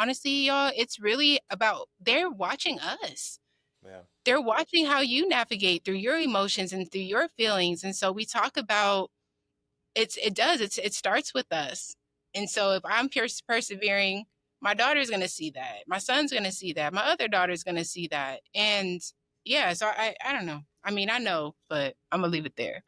honestly, y'all, it's really about they're watching us. Yeah. They're watching how you navigate through your emotions and through your feelings. And so we talk about it starts with us. And so if I'm persevering, my daughter's going to see that. My son's going to see that. My other daughter's going to see that. And yeah, so I don't know. I mean, I know, but I'm going to leave it there.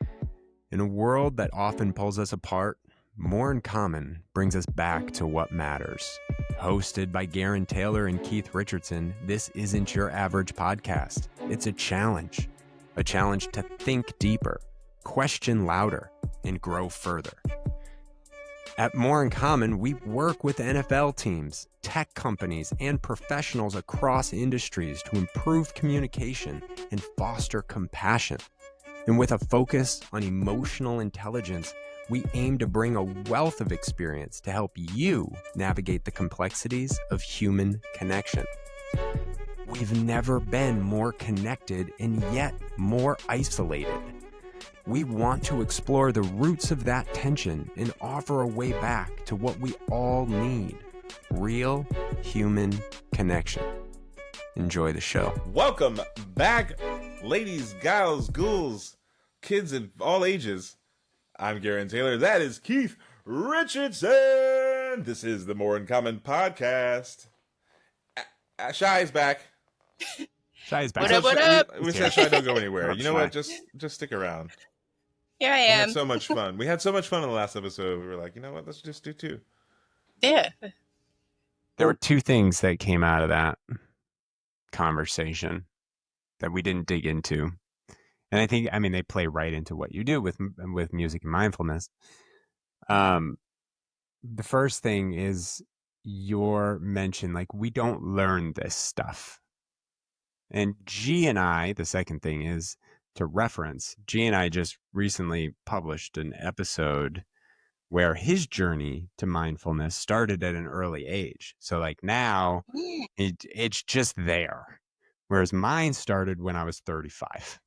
In a world that often pulls us apart, More in Common brings us back to what matters. Hosted by Gerren Taylor and Keith Richardson, this isn't your average podcast. It's a challenge to think deeper, question louder, and grow further. At More in Common, we work with NFL teams, tech companies, and professionals across industries to improve communication and foster compassion. And with a focus on emotional intelligence, we aim to bring a wealth of experience to help you navigate the complexities of human connection. We've never been more connected and yet more isolated. We want to explore the roots of that tension and offer a way back to what we all need: real human connection. Enjoy the show. Welcome back, ladies, gals, ghouls, kids of all ages. I'm Gerren Taylor. That is Keith Richardson. This is the More in Common podcast. Shy's back. Shy's back. What up, what up? We said Shy don't go anywhere. What's You know Shy? what? Just stick around. Here I We am. had so much fun. We had so much fun in the last episode. We were like, you know what? Let's just do two. Yeah. There were two things that came out of that conversation that we didn't dig into. And I mean, they play right into what you do with music and mindfulness. The first thing is your mention, like, we don't learn this stuff. And G and I, the second thing is to reference, G and I just recently published an episode where his journey to mindfulness started at an early age. So like now it's just there. Whereas mine started when I was 35.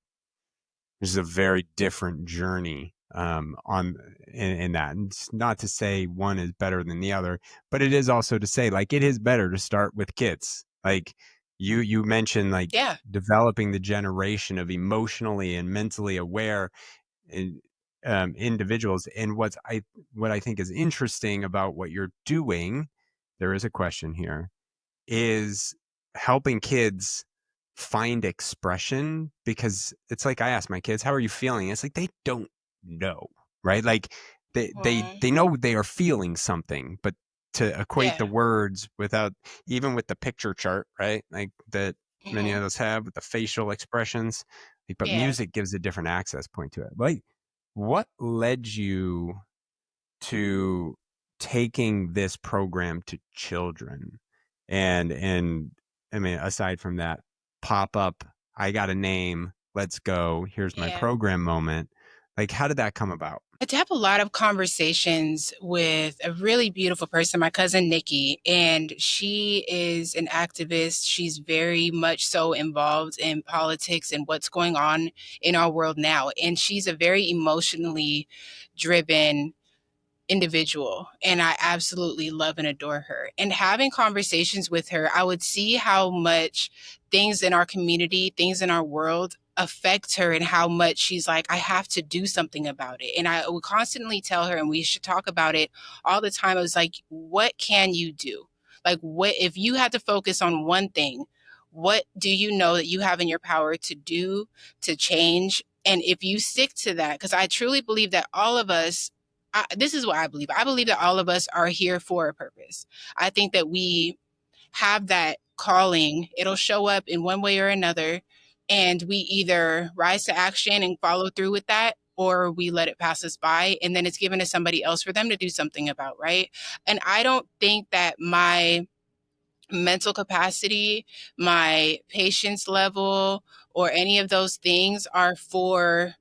This is a very different journey in that. And it's not to say one is better than the other, but it is also to say, like, it is better to start with kids. Like you mentioned, like, Yeah. developing the generation of emotionally and mentally aware individuals. And what I think is interesting about what you're doing, there is a question here, is helping kids find expression. Because it's like, I ask my kids, how are you feeling? It's like, they don't know, right? Like they know they are feeling something, but to equate the words without, even with the picture chart, right? Like that many of us have with the facial expressions, like, but music gives a different access point to it. Like, what led you to taking this program to children? And I mean, aside from that pop up, I got a name, let's go, here's my program moment, like, how did that come about? I have a lot of conversations with a really beautiful person, my cousin Nikki, and she is an activist. She's very much so involved in politics and what's going on in our world now. And she's a very emotionally driven individual, and I absolutely love and adore her. And having conversations with her, I would see how much things in our community, things in our world affect her, and how much she's like, I have to do something about it. And I would constantly tell her, and we should talk about it all the time. I was like, what can you do? Like, what if you had to focus on one thing? What do you know that you have in your power to do, to change? And if you stick to that, because I truly believe that all of us, this is what I believe. I believe that all of us are here for a purpose. I think that we have that calling. It'll show up in one way or another. And we either rise to action and follow through with that, or we let it pass us by. And then it's given to somebody else for them to do something about, right? And I don't think that my mental capacity, my patience level, or any of those things are for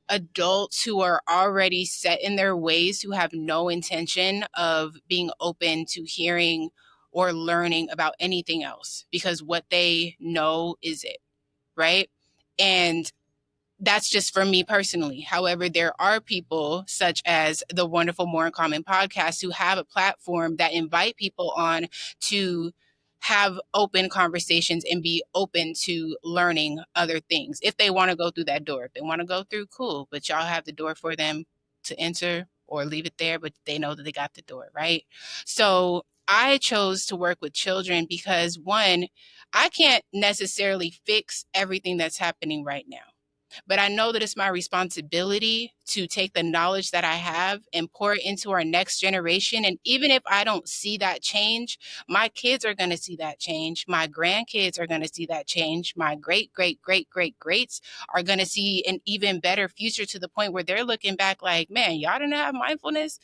adults who are already set in their ways, who have no intention of being open to hearing or learning about anything else, because what they know is it, right? And That's just for me personally. However, there are people such as the wonderful More in Common podcast who have a platform that invite people on to have open conversations and be open to learning other things. If they want to go through that door, if they want to go through, cool, but y'all have the door for them to enter or leave it there, but they know that they got the door, right? So I chose to work with children because one, I can't necessarily fix everything that's happening right now, but I know that it's my responsibility to take the knowledge that I have and pour it into our next generation. And even if I don't see that change, my kids are going to see that change. My grandkids are going to see that change. My great, great, great, great, greats are going to see an even better future to the point where they're looking back like, man, y'all didn't have mindfulness.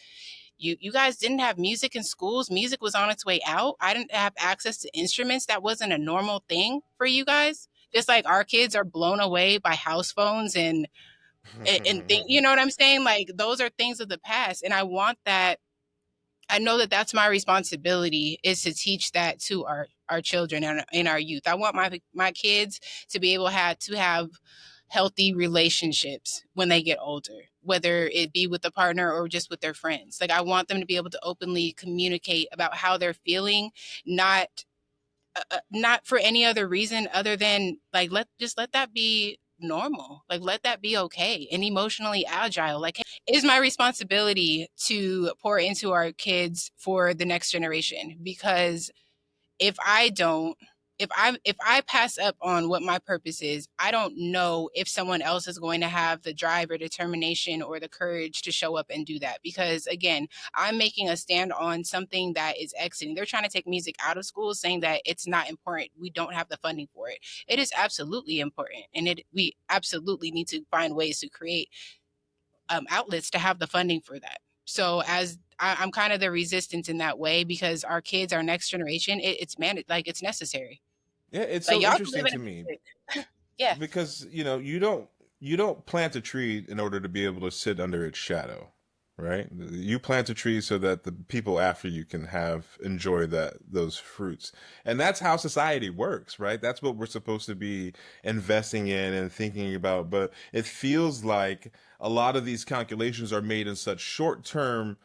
You guys didn't have music in schools. Music was on its way out. I didn't have access to instruments. That wasn't a normal thing for you guys. Just like our kids are blown away by house phones and you know what I'm saying? Like those are things of the past. And I want that. I know that that's my responsibility is to teach that to our children and our youth. I want my kids to be able to have healthy relationships when they get older, whether it be with a partner or just with their friends. Like I want them to be able to openly communicate about how they're feeling, not for any other reason other than like let that be normal, like let that be okay and emotionally agile. Like, hey, it is my responsibility to pour into our kids for the next generation, because if I don't, if I pass up on what my purpose is, I don't know if someone else is going to have the drive or determination or the courage to show up and do that. Because again, I'm making a stand on something that is exiting. They're trying to take music out of schools, saying that it's not important. We don't have the funding for it. It is absolutely important, and we absolutely need to find ways to create outlets to have the funding for that. So I'm kind of the resistance in that way, because our kids, our next generation, it's man, like it's necessary. Yeah, it's Like so y'all can interesting live in to a me yeah, because you don't plant a tree in order to be able to sit under its shadow, right? You plant a tree so that the people after you can have enjoy those fruits. And that's how society works, right? That's what we're supposed to be investing in and thinking about, but it feels like a lot of these calculations are made in such short-term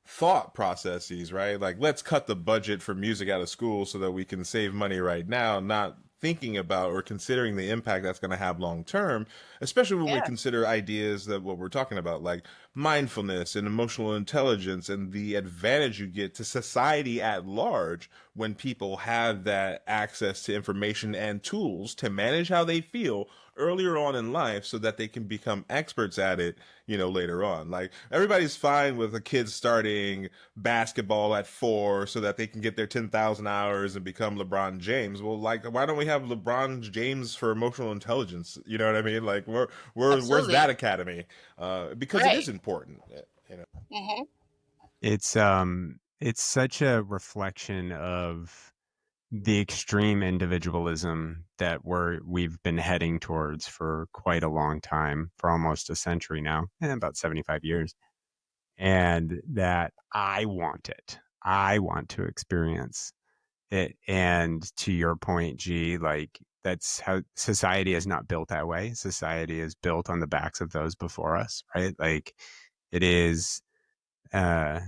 thought processes, right? Like, let's cut the budget for music out of school so that we can save money right now, not thinking about or considering the impact that's going to have long term, especially when we yeah, consider ideas that what we're talking about, like mindfulness and emotional intelligence, and the advantage you get to society at large when people have that access to information and tools to manage how they feel earlier on in life so that they can become experts at it, later on. Like, everybody's fine with a kid starting basketball at 4 so that they can get their 10,000 hours and become LeBron James. Well, like, why don't we have LeBron James for emotional intelligence? You know what I mean? Like, where's absolutely that academy? Because it is right. important, you know. Hmm. It's such a reflection of the extreme individualism that we've been heading towards for quite a long time, for almost a century now, and about 75 years. And that I want it. I want to experience it. And to your point, G, like that's how society is not built that way. Society is built on the backs of those before us, right? Like it is uh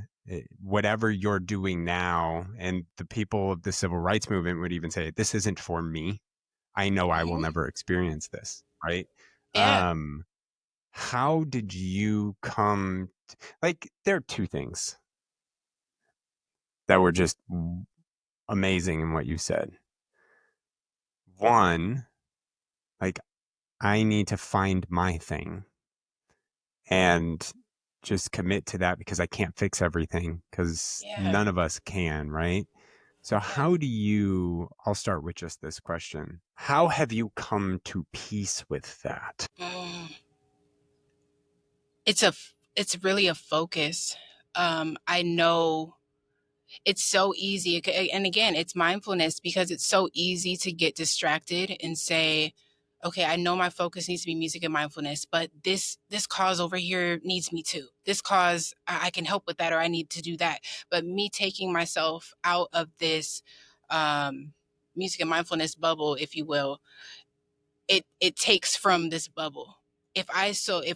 whatever you're doing now, and the people of the civil rights movement would even say this isn't for me. I know I will Hmm. never experience this, right? Yeah. um how did you come like there are two things that were just amazing in what you said. One, like I need to find my thing and just commit to that because I can't fix everything, because Yeah. none of us can, right? So Yeah. how do you, I'll start with just this question. How have you come to peace with that? Mm. It's really a focus. I know it's so easy, and again, it's mindfulness, because it's so easy to get distracted and say, okay, I know my focus needs to be music and mindfulness, but this cause over here needs me too. This cause, I can help with that, or I need to do that. But me taking myself out of this um music and mindfulness bubble, if you will, it takes from this bubble. if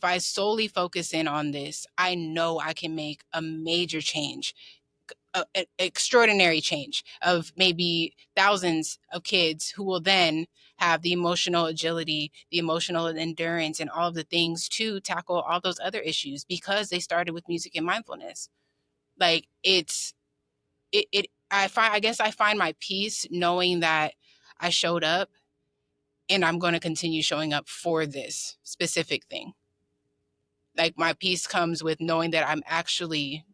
I solely focus in on this, I know I can make a major change, an extraordinary change of maybe thousands of kids who will then have the emotional agility, the emotional endurance, and all of the things to tackle all those other issues because they started with music and mindfulness. Like I guess I find my peace knowing that I showed up and I'm going to continue showing up for this specific thing. Like my peace comes with knowing that I'm actually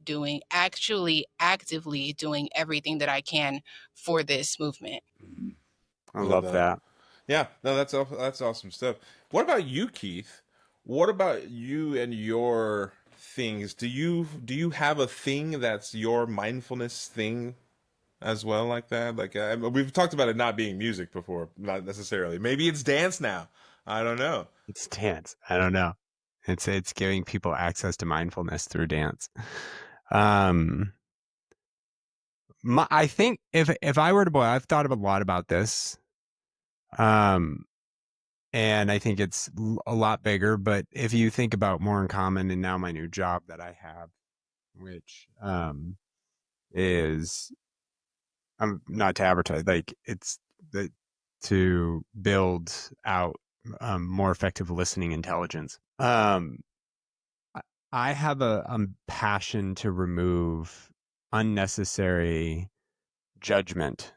actively doing everything that I can for this movement. I Love love that. that. Yeah, no, that's awesome stuff. What about you, Keith? What about you and your things? Do you have a thing that's your mindfulness thing as well, like that? Like we've talked about it not being music before, not necessarily. Maybe it's dance now. I don't know. It's dance. I don't know. It's giving people access to mindfulness through dance. Um, I think if I were to boil, I've thought a lot about this. Um, and I think it's a lot bigger. But if you think about More in Common and now my new job that I have, which is I'm not to advertise, like it's the to build out more effective listening intelligence. I have a passion to remove unnecessary judgment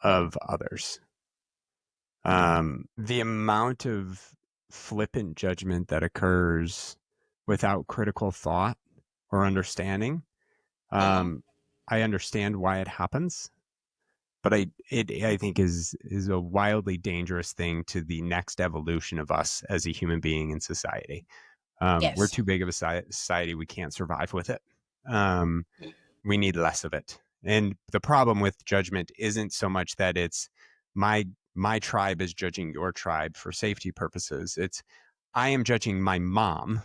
of others. The amount of flippant judgment that occurs without critical thought or understanding. Mm-hmm. I understand why it happens, but I think is a wildly dangerous thing to the next evolution of us as a human being in society. We're Yes. too big of a society; we can't survive with it. Um, we need less of it. And the problem with judgment isn't so much that it's my my tribe is judging your tribe for safety purposes. It's I am judging my mom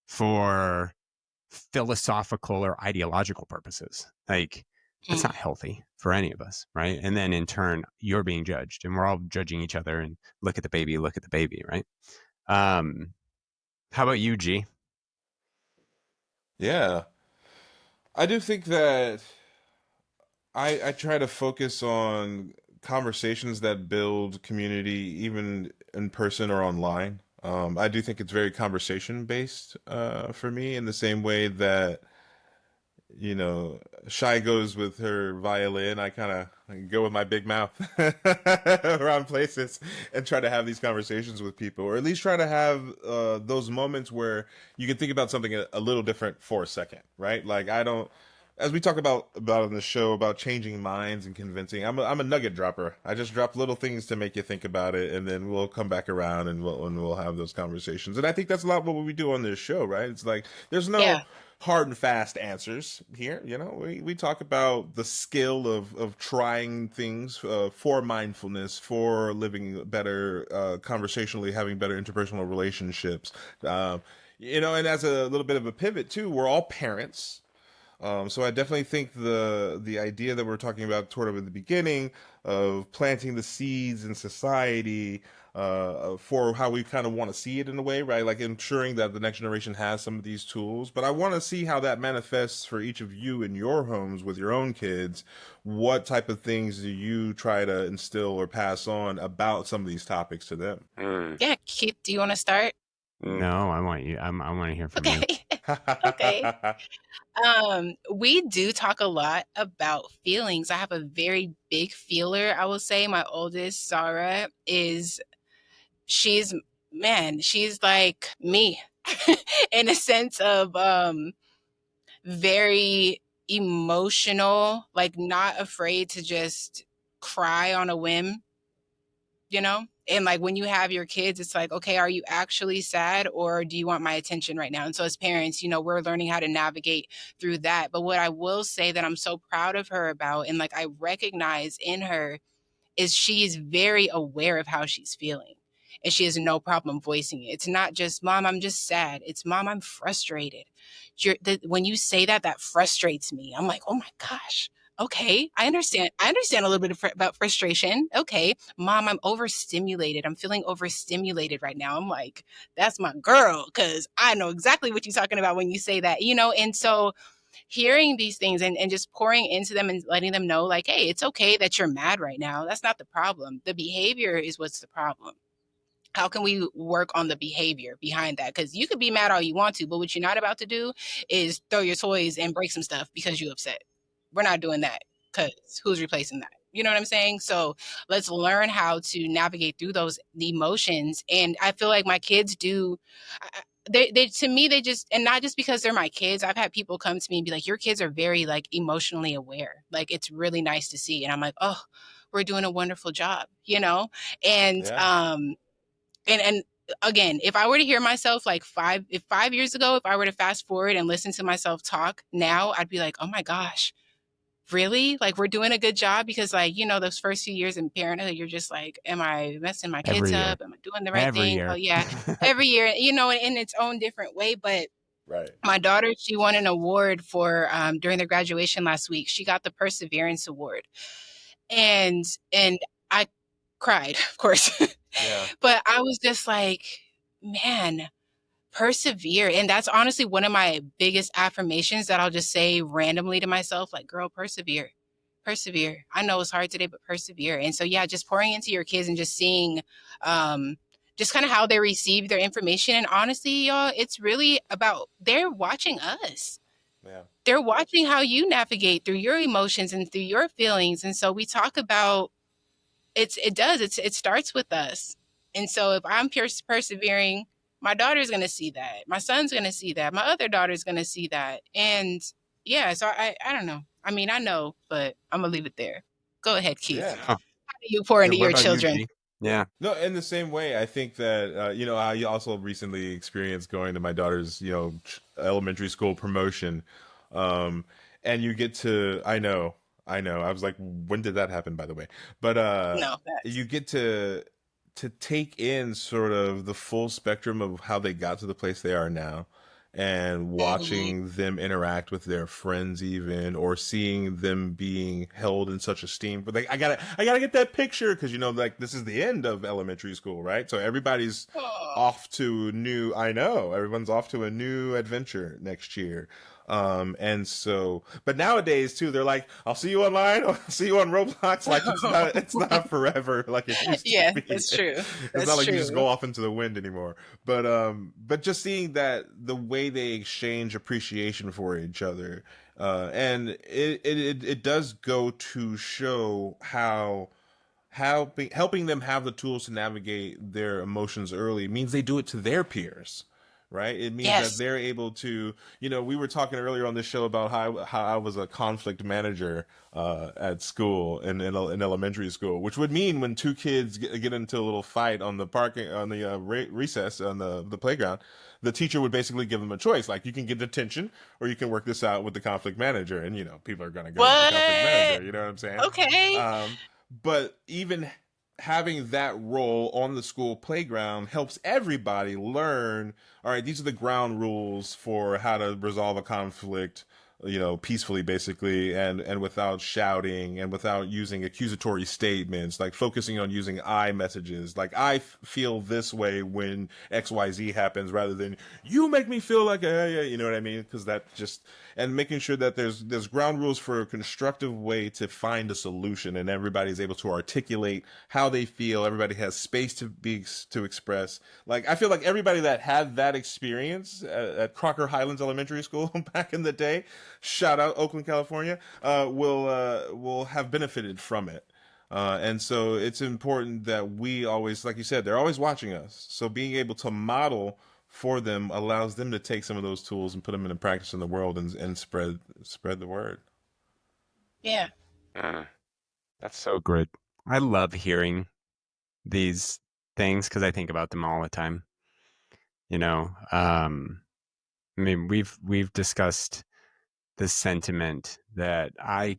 for philosophical or ideological purposes. Like that's Mm. not healthy for any of us, right? And then in turn, you're being judged, and we're all judging each other. And look at the baby, right? Um, how about you, G? Yeah, I do think that I try to focus on conversations that build community, even in person or online. I do think it's very conversation based for me, in the same way that Shy goes with her violin. I kind of go with my big mouth around places and try to have these conversations with people, or at least try to have those moments where you can think about something a little different for a second, right? Like I don't, as we talk about in the show about changing minds and convincing. I'm a nugget dropper. I just drop little things to make you think about it, and then we'll come back around and we'll have those conversations. And I think that's a lot what we do on this show, right? It's like there's no Yeah. hard and fast answers here. We talk about the skill of trying things for mindfulness, for living better conversationally, having better interpersonal relationships. And as a little bit of a pivot too, we're all parents. So I definitely think the idea that we're talking about toward of at the beginning of planting the seeds in society for how we kind of want to see it in a way, right? Like ensuring that the next generation has some of these tools. But I want to see how that manifests for each of you in your homes with your own kids. What type of things do you try to instill or pass on about some of these topics to them? Mm. Yeah. Keith, do you want to start? No, I want you. I want to hear from you. Okay. Okay. We do talk a lot about feelings. I have a very big feeler, I will say. My oldest, Sarah, she's she's like me in a sense of very emotional, like not afraid to just cry on a whim, you know? And like when you have your kids, it's like, okay, are you actually sad or do you want my attention right now? And so as parents, we're learning how to navigate through that. But what I will say that I'm so proud of her about and like I recognize in her is she is very aware of how she's feeling. And she has no problem voicing it. It's not just, Mom, I'm just sad. It's, Mom, I'm frustrated. When you say that, that frustrates me. I'm like, oh my gosh. Okay, I understand. I understand a little bit about frustration. Okay, mom, I'm overstimulated. I'm feeling overstimulated right now. I'm like, that's my girl, because I know exactly what you're talking about when you say that, you know? And so hearing these things and just pouring into them and letting them know, like, hey, it's okay that you're mad right now. That's not the problem. The behavior is what's the problem. How can we work on the behavior behind that? Because you could be mad all you want to, but what you're not about to do is throw your toys and break some stuff because you're upset. We're not doing that, because who's replacing that? You know what I'm saying? So let's learn how to navigate through those emotions. And I feel like my kids do. They to me, they just, and not just because they're my kids. I've had people come to me and be like, your kids are very like emotionally aware. Like, it's really nice to see. And I'm like, oh, we're doing a wonderful job, you know? And Yeah. and again, if I were to hear myself like 5 years ago, if I were to fast forward and listen to myself talk now, I'd be like, oh my gosh, really? Like, we're doing a good job? Because, like, you know, those first few years in parenthood, you're just like, am I messing my kids Every year. up? Am I doing the right Every thing? Oh year. yeah, every year, you know, in its own different way. But Right. my daughter, she won an award for during their graduation last week. She got the Perseverance Award, and I cried, of course. Yeah. But I was just like, man, persevere. And that's honestly one of my biggest affirmations that I'll just say randomly to myself, like, girl, persevere. Persevere. I know it's hard today, but persevere. And so, yeah, just pouring into your kids and just seeing just kind of how they receive their information. And honestly, y'all, it's really about they're watching us. Yeah. They're watching how you navigate through your emotions and through your feelings. And so we talk about it starts with us. And so if I'm persevering, my daughter's going to see that. My son's going to see that. My other daughter's going to see that. And yeah, so I don't know. I mean, I know, but I'm going to leave it there. Go ahead, Keith. Yeah. How do you pour Yeah, into what your about you, children? G? Yeah. No, in the same way, I think that I also recently experienced going to my daughter's elementary school promotion, um, and you get to I know, I was like, when did that happen, by the way? But No, that's you get to take in sort of the full spectrum of how they got to the place they are now, and Mhm. watching them interact with their friends, even, or seeing them being held in such esteem. But like, I gotta get that picture, because like, this is the end of elementary school, right? So everybody's Oh. off to a new. I know everyone's off to a new adventure next year. And so, but nowadays too, they're like, I'll see you online, I'll see you on Roblox. Like, it's not forever like it used to Yeah, be. that's true. It's not That's like you just true. go off into the wind anymore. But just seeing that, the way they exchange appreciation for each other, and it does go to show how helping them have the tools to navigate their emotions early means they do it to their peers, right? It means that Yes. they're able to, we were talking earlier on this show about how I was a conflict manager at school, in elementary school, which would mean when two kids get into a little fight on the parking, on the recess on the playground, the teacher would basically give them a choice, like, you can get detention or you can work this out with the conflict manager, and people are going to go with the conflict What? manager, you know what I'm saying? Okay. um, but even having that role on the school playground helps everybody learn, all right, these are the ground rules for how to resolve a conflict, peacefully, basically, and without shouting, and without using accusatory statements, like focusing on using I messages, like, feel this way when XYZ happens, rather than, you make me feel like you know what I mean? Because that just, and making sure that there's ground rules for a constructive way to find a solution, and everybody's able to articulate how they feel. Everybody has space to express. Like, I feel like everybody that had that experience at Crocker Highlands Elementary School back in the day, shout out Oakland, California, will have benefited from it. And so it's important that we always, like you said, they're always watching us. So being able to model for them allows them to take some of those tools and put them into practice in the world, and spread the word. Yeah. Mm, that's so good. I love hearing these things because I think about them all the time. You know, I mean, we've discussed the sentiment that I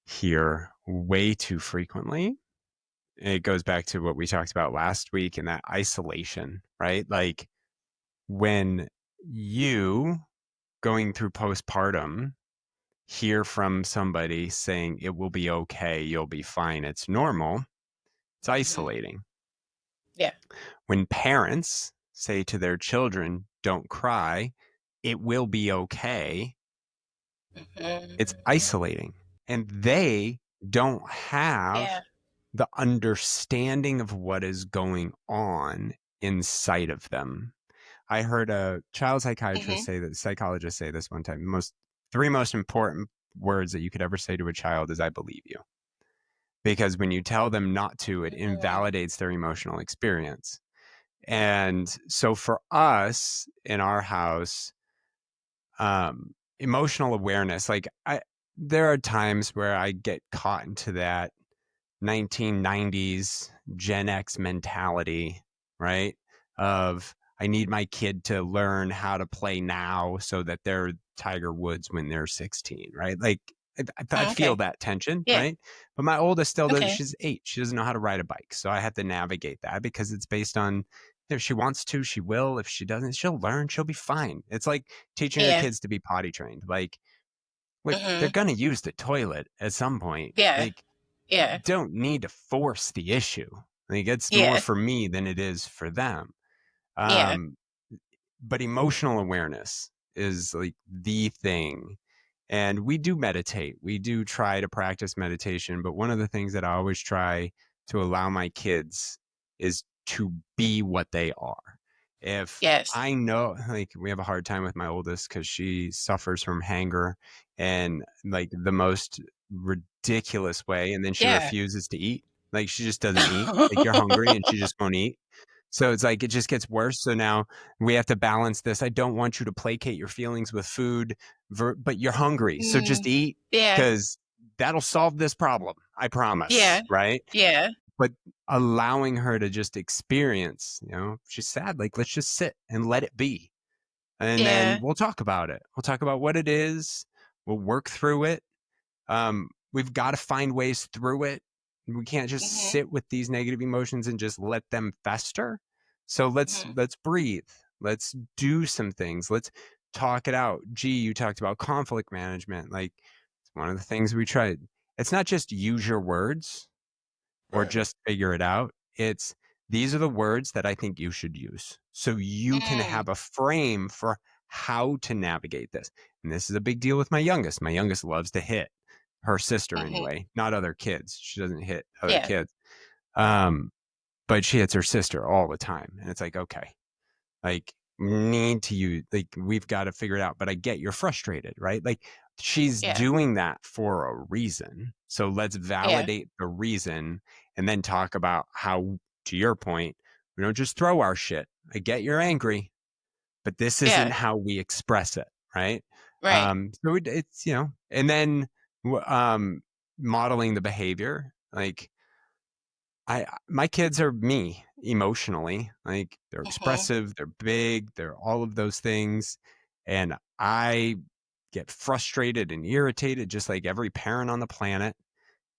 hear way too frequently. It goes back to what we talked about last week, and that isolation, right? Like, when you going through postpartum hear from somebody saying it will be okay, you'll be fine, it's normal, it's Hmm. isolating. Yeah. When parents say to their children, don't cry, it will be okay, it's Hmm. isolating. And they don't have Yeah. the understanding of what is going on inside of them. I heard a child Hmm. psychologist say this one time. Three most important words that you could ever say to a child is I believe you. Because when you tell them not to, it Hmm. invalidates their emotional experience. And so for us in our house, emotional awareness, there are times where I get caught into that 1990s Gen X mentality, right? Of I need my kid to learn how to play now so that they're Tiger Woods when they're 16, right? Like I feel Okay. that tension, Yeah. right? But my oldest still does, Okay. she's 8. She doesn't know how to ride a bike. So I have to navigate that because it's based on if she wants to, she will. If she doesn't, she'll learn. She'll be fine. It's like teaching your Yeah. kids to be potty trained. Like they're Hmm. going to use the toilet at some point. Yeah. Like Yeah. don't need to force the issue. Like it's more Yeah. for me than it is for them. Yeah. Um, but emotional awareness is like the thing. And we do meditate. We do try to practice meditation. But one of the things that I always try to allow my kids is to be what they are. If Yes. I know, like, we have a hard time with my oldest because she suffers from hanger and like the most ridiculous way. And then she Yeah. refuses to eat. Like, she just doesn't eat. Like, you're hungry and she just won't eat. So it's like it just gets worse. So now we have to balance this. I don't want you to placate your feelings with food, but you're hungry. So just Mm. eat Yeah. because that'll solve this problem. I promise. Yeah. Right. Yeah. But allowing her to just experience, she's sad. Like, let's just sit and let it be. And then Yeah. we'll talk about it. We'll talk about what it is. We'll work through it. We've got to find ways through it. We can't just Hmm. sit with these negative emotions and just let them fester. So Hmm. let's breathe. Let's do some things. Let's talk it out. Gee, you talked about conflict management. Like, it's one of the things we tried. It's not just use your words or Right. just figure it out. It's these are the words that I think you should use so you can Mm. have a frame for how to navigate this. And this is a big deal with my youngest. My youngest loves to hit her sister Hmm. anyway, not other kids. She doesn't hit other Yeah. kids. Um, but she hits her sister all the time. And it's like, okay, like need to use like we've got to figure it out. But I get you're frustrated, right? Like she's Yeah. doing that for a reason. So let's Yeah. validate the reason and then talk about how, to your point, we don't just throw our shit. I get you're angry, but this isn't Yeah. how we express it, right? Right. So it's and then um, modeling the behavior. Like my kids are me emotionally. Like they're Hmm. expressive, they're big, they're all of those things, and I get frustrated and irritated, just like every parent on the planet.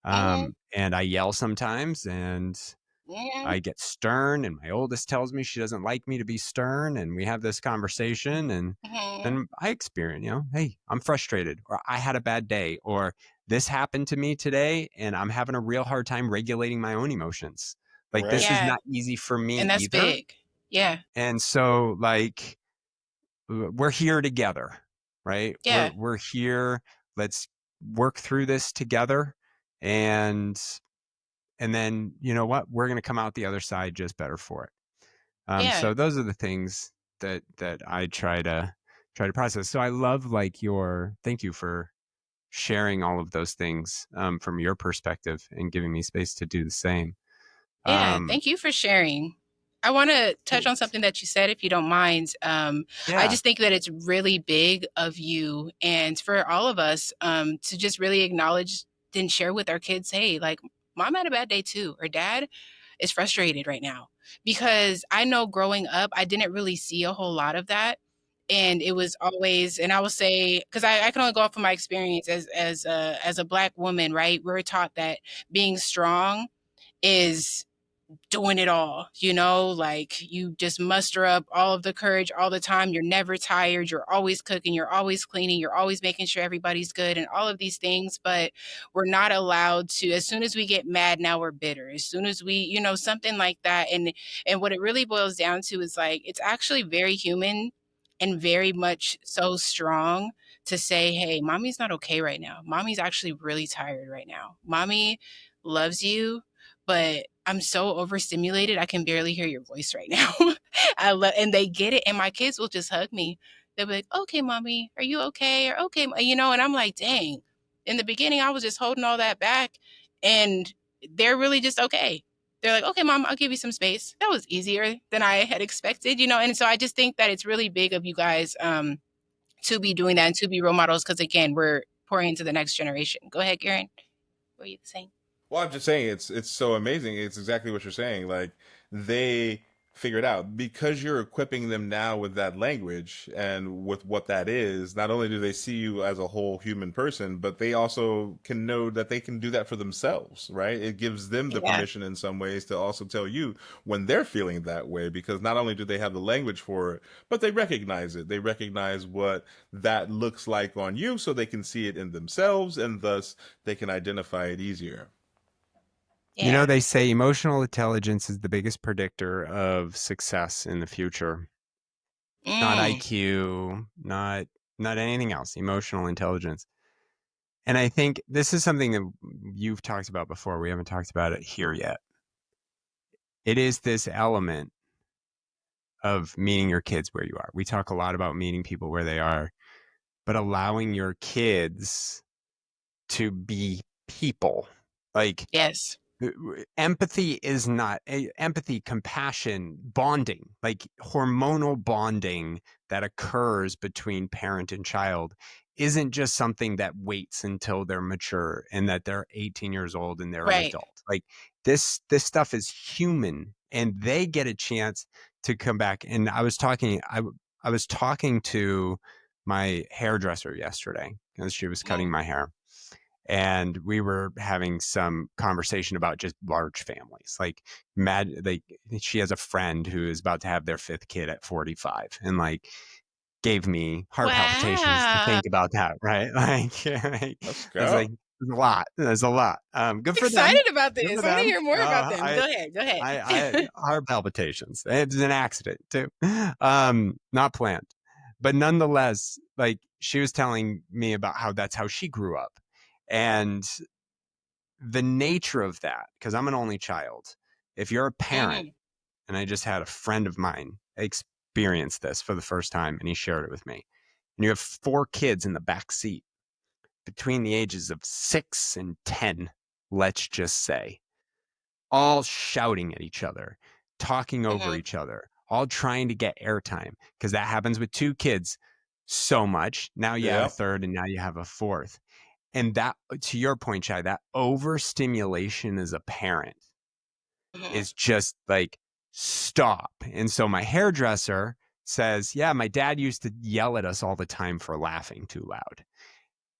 Hmm. And I yell sometimes, and Yeah. I get stern, and my oldest tells me she doesn't like me to be stern, and we have this conversation, and Hmm. then I experience, hey, I'm frustrated, or I had a bad day, or this happened to me today, and I'm having a real hard time regulating my own emotions. Like Right. this is Yeah. not easy for me And that's either. big. Yeah. And so like we're here together, right? Yeah. We're here. Let's work through this together. And and then you know what? We're gonna come out the other side just better for it. Yeah. So those are the things that I try to process. So I love like your thank you for sharing all of those things from your perspective and giving me space to do the same. Yeah, Um, thank you for sharing. I want to touch on Thanks. something that you said, if you don't mind. I Yeah, just think that it's really big of you and for all of us to just really acknowledge and share with our kids, hey, like, mom had a bad day too, or dad is frustrated right now. Because I know growing up, I didn't really see a whole lot of that. And it was always, and I will say, because I can only go off of my experience as a Black woman, right? We're taught that being strong is doing it all, like you just muster up all of the courage all the time. You're never tired. You're always cooking. You're always cleaning. You're always making sure everybody's good and all of these things. But we're not allowed to, as soon as we get mad, now we're bitter. As soon as we, something like that. And what it really boils down to is like, it's actually very human and very much so strong to say, hey, mommy's not okay right now. Mommy's actually really tired right now. Mommy loves you, but I'm so overstimulated, I can barely hear your voice right now. And they get it. And my kids will just hug me. They'll be like, okay, mommy, are you okay? Or okay, and I'm like, dang. In the beginning, I was just holding all that back, and they're really just okay. They're like, okay, mom, I'll give you some space. That was easier than I had expected, And so I just think that it's really big of you guys to be doing that and to be role models because, again, we're pouring into the next generation. Go ahead, Gerren. What were you saying? Well, I'm just saying it's so amazing. It's exactly what you're saying. Like they figure it out because you're equipping them now with that language and with what that is. Not only do they see you as a whole human person, but they also can know that they can do that for themselves, right? It gives them the Yeah, permission in some ways to also tell you when they're feeling that way because not only do they have the language for it, but they recognize it. They recognize what that looks like on you so they can see it in themselves and thus they can identify it easier. You know, yeah. they say emotional intelligence is the biggest predictor of success in the future. Not Mm, IQ, not anything else, emotional intelligence. And I think this is something that you've talked about before. We haven't talked about it here yet. It is this element of meeting your kids where you are. We talk a lot about meeting people where they are, but allowing your kids to be people. Like yes. empathy is not empathy, compassion, bonding, like hormonal bonding that occurs between parent and child isn't just something that waits until they're mature and that they're 18 years old and they're an Right. adult. Like this stuff is human and they get a chance to come back. And I was talking to my hairdresser yesterday as she was Mhm. cutting my hair, and we were having some conversation about just large families. Like she has a friend who is about to have their fifth kid at 45, and like gave me heart palpitations to Wow. think about that, right? Like Let's I was like, go. there's a lot. There's a lot. Good for them. Excited about Good for this. I want to them. hear more about them. I Go ahead. Go ahead. I heart palpitations. It was an accident too. Not planned. But nonetheless, like she was telling me about how that's how she grew up. And the nature of that, because I'm an only child, if you're a parent, Mhm. and I just had a friend of mine experience this for the first time and he shared it with me, and you have four kids in the back seat between the ages of 6 and 10, let's just say, all shouting at each other, talking over Mhm. each other, all trying to get airtime, because that happens with two kids so much. Now you have a Yep. third and now you have a fourth. And that, to your point, Chai, that overstimulation as a parent Mhm. is just like, stop. And so my hairdresser says, yeah, my dad used to yell at us all the time for laughing too loud.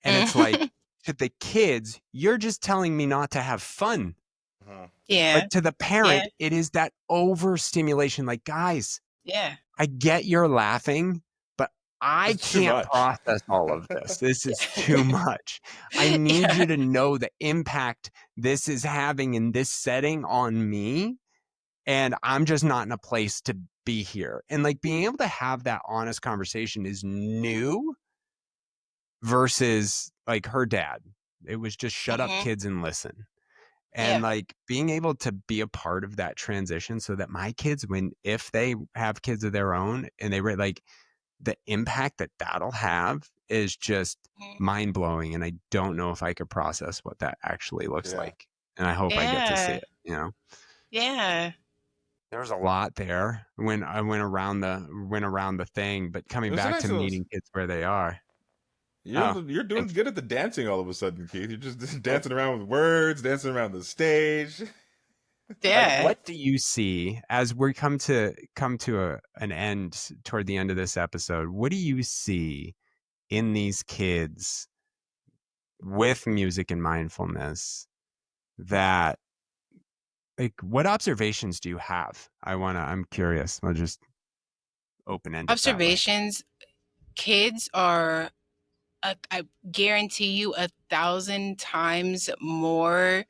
And it's like, Mhm. to the kids, you're just telling me not to have fun. Uh-huh. Yeah. But to the Yeah. parent, it is that overstimulation. Like, guys, Yeah. I get you're laughing, but I It's too can't much. process all of this. This is too much. I need Yeah. you to know the impact this is having in this setting on me. And I'm just not in a place to be here. And like being able to have that honest conversation is new versus like her dad. It was just shut up, Mhm. kids, and listen. And Yeah. like being able to be a part of that transition so that my kids, if they have kids of their own and like the impact that that'll have is just Mhm. mind blowing. And I don't know if I could process what that actually looks Yeah. like. And I hope I get to see Yeah. it. Yeah. There's a lot there when I went around the thing, but coming There's a back to nice little. meeting kids where they are. You're Oh, you're doing thanks. good at the dancing all of a sudden, Keith. You're just dancing around with words, dancing around the stage. Like, Yeah. what do you see as we come to an end toward the end of this episode? What do you see in these kids with music and mindfulness that like, what observations do you have? I'm curious. I'll just open end it that way. Observations, kids are, I guarantee you, 1,000 times more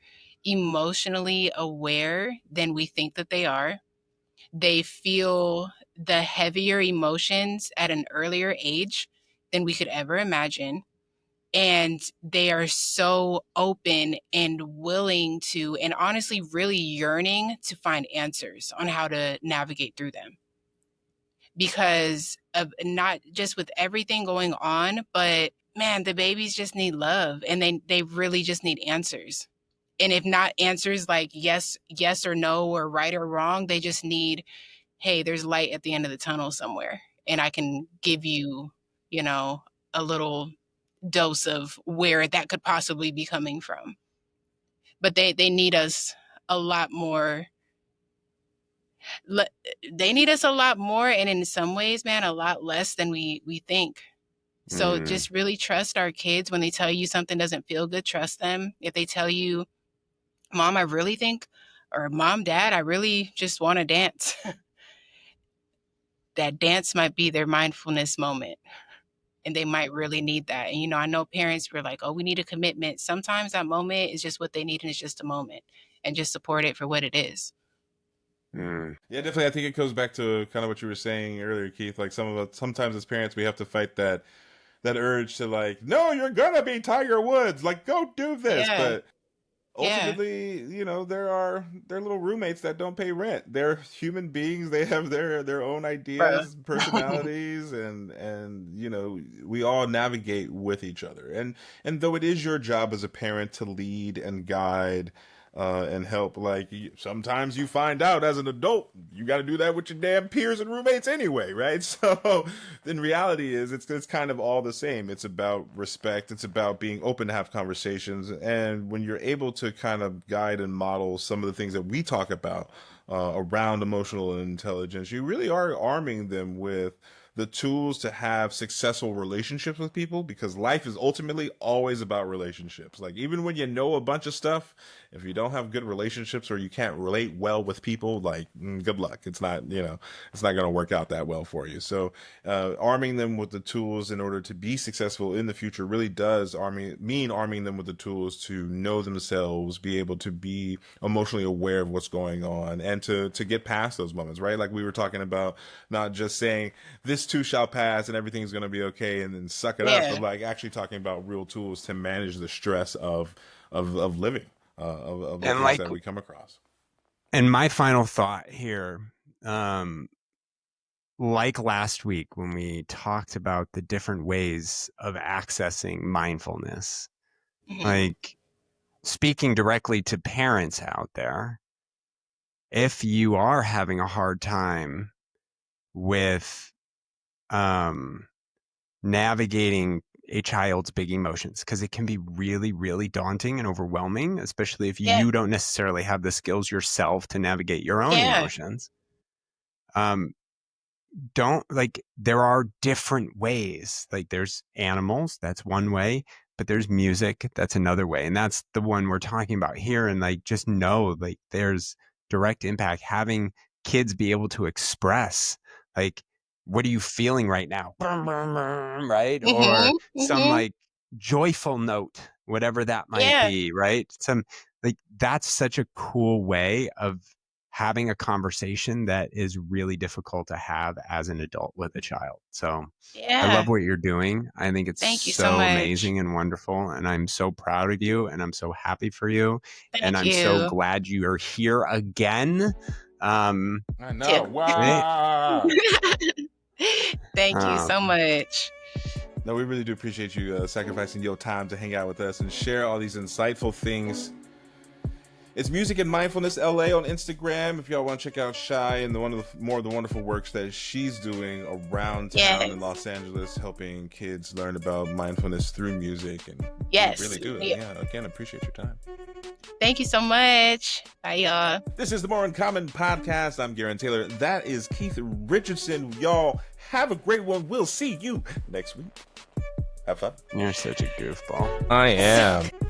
emotionally aware than we think that they are. They feel the heavier emotions at an earlier age than we could ever imagine. And they are so open and willing to, and honestly, really yearning to find answers on how to navigate through them. Because of not just with everything going on, but man, the babies just need love, and they really just need answers. And if not answers like yes or no, or right or wrong, they just need, hey, there's light at the end of the tunnel somewhere, and I can give you, you know, a little dose of where that could possibly be coming from. But they need us a lot more. They need us a lot more, and in some ways, man, a lot less than we think. So Mm, just really trust our kids. When they tell you something doesn't feel good, trust them. If they tell you, Mom, I really think, or Mom, Dad, I really just want to dance, that dance might be their mindfulness moment. And they might really need that. And, I know parents were like, oh, we need a commitment. Sometimes that moment is just what they need, and it's just a moment, and just support it for what it is. mm, Yeah, definitely. I think it goes back to kind of what you were saying earlier, Keith. Like sometimes as parents, we have to fight that urge to like, no, you're gonna be Tiger Woods. Like, go do this. Yeah. But Yeah. ultimately, there are little roommates that don't pay rent. They're human beings. They have their own Bruh. ideas, personalities, and we all navigate with each other. And though it is your job as a parent to lead and guide and help, like sometimes you find out as an adult you got to do that with your damn peers and roommates anyway, right? So in reality is it's kind of all the same. It's about respect. It's about being open to have conversations, and when you're able to kind of guide and model some of the things that we talk about around emotional intelligence, you really are arming them with the tools to have successful relationships with people, because life is ultimately always about relationships. Like, even when you know a bunch of stuff, if you don't have good relationships or you can't relate well with people, like, good luck. It's not going to work out that well for you. So arming them with the tools in order to be successful in the future really does mean arming them with the tools to know themselves, be able to be emotionally aware of what's going on, and to get past those moments, right? Like we were talking about, not just saying this too shall pass and everything's going to be okay and then suck it up, but Yeah. like actually talking about real tools to manage the stress of living, of the and things like, that we come across. and my final thought here, um, like last week when we talked about the different ways of accessing mindfulness, Hmm. like speaking directly to parents out there, if you are having a hard time with um, navigating a child's big emotions, because it can be really, really daunting and overwhelming, especially if Yeah. you don't necessarily have the skills yourself to navigate your own Yeah. emotions. Um, don't like, there are different ways. Like, there's animals, that's one way, but there's music, that's another way. And that's the one we're talking about here. And like, just know, like, there's direct impact having kids be able to express, like, what are you feeling right now? Right? Or Hmm. some Hmm. like joyful note, whatever that might Yeah. be, right? Some, like, that's such a cool way of having a conversation that is really difficult to have as an adult with a child. So I love Yeah. what you're doing. I think it's Thank you so so much. amazing and wonderful. And I'm so proud of you and I'm so happy for you. And Thank I'm so you. glad you are here again. Um, I know. Tip. right. Wow. Thank you so Um, much. No, we really do appreciate you sacrificing your time to hang out with us and share all these insightful things. It's Music and Mindfulness LA on Instagram. If y'all want to check out Shy and more of the wonderful works that she's doing around town in Yes. Los Angeles, helping kids learn about mindfulness through music. And we Yes. really do. Yeah. Yeah, again, appreciate your time. Thank you so much. Bye, y'all. This is the More in Common podcast. I'm Gerren Taylor. That is Keith Richardson. Y'all have a great one. We'll see you next week. Have fun. you're such a goofball. I am.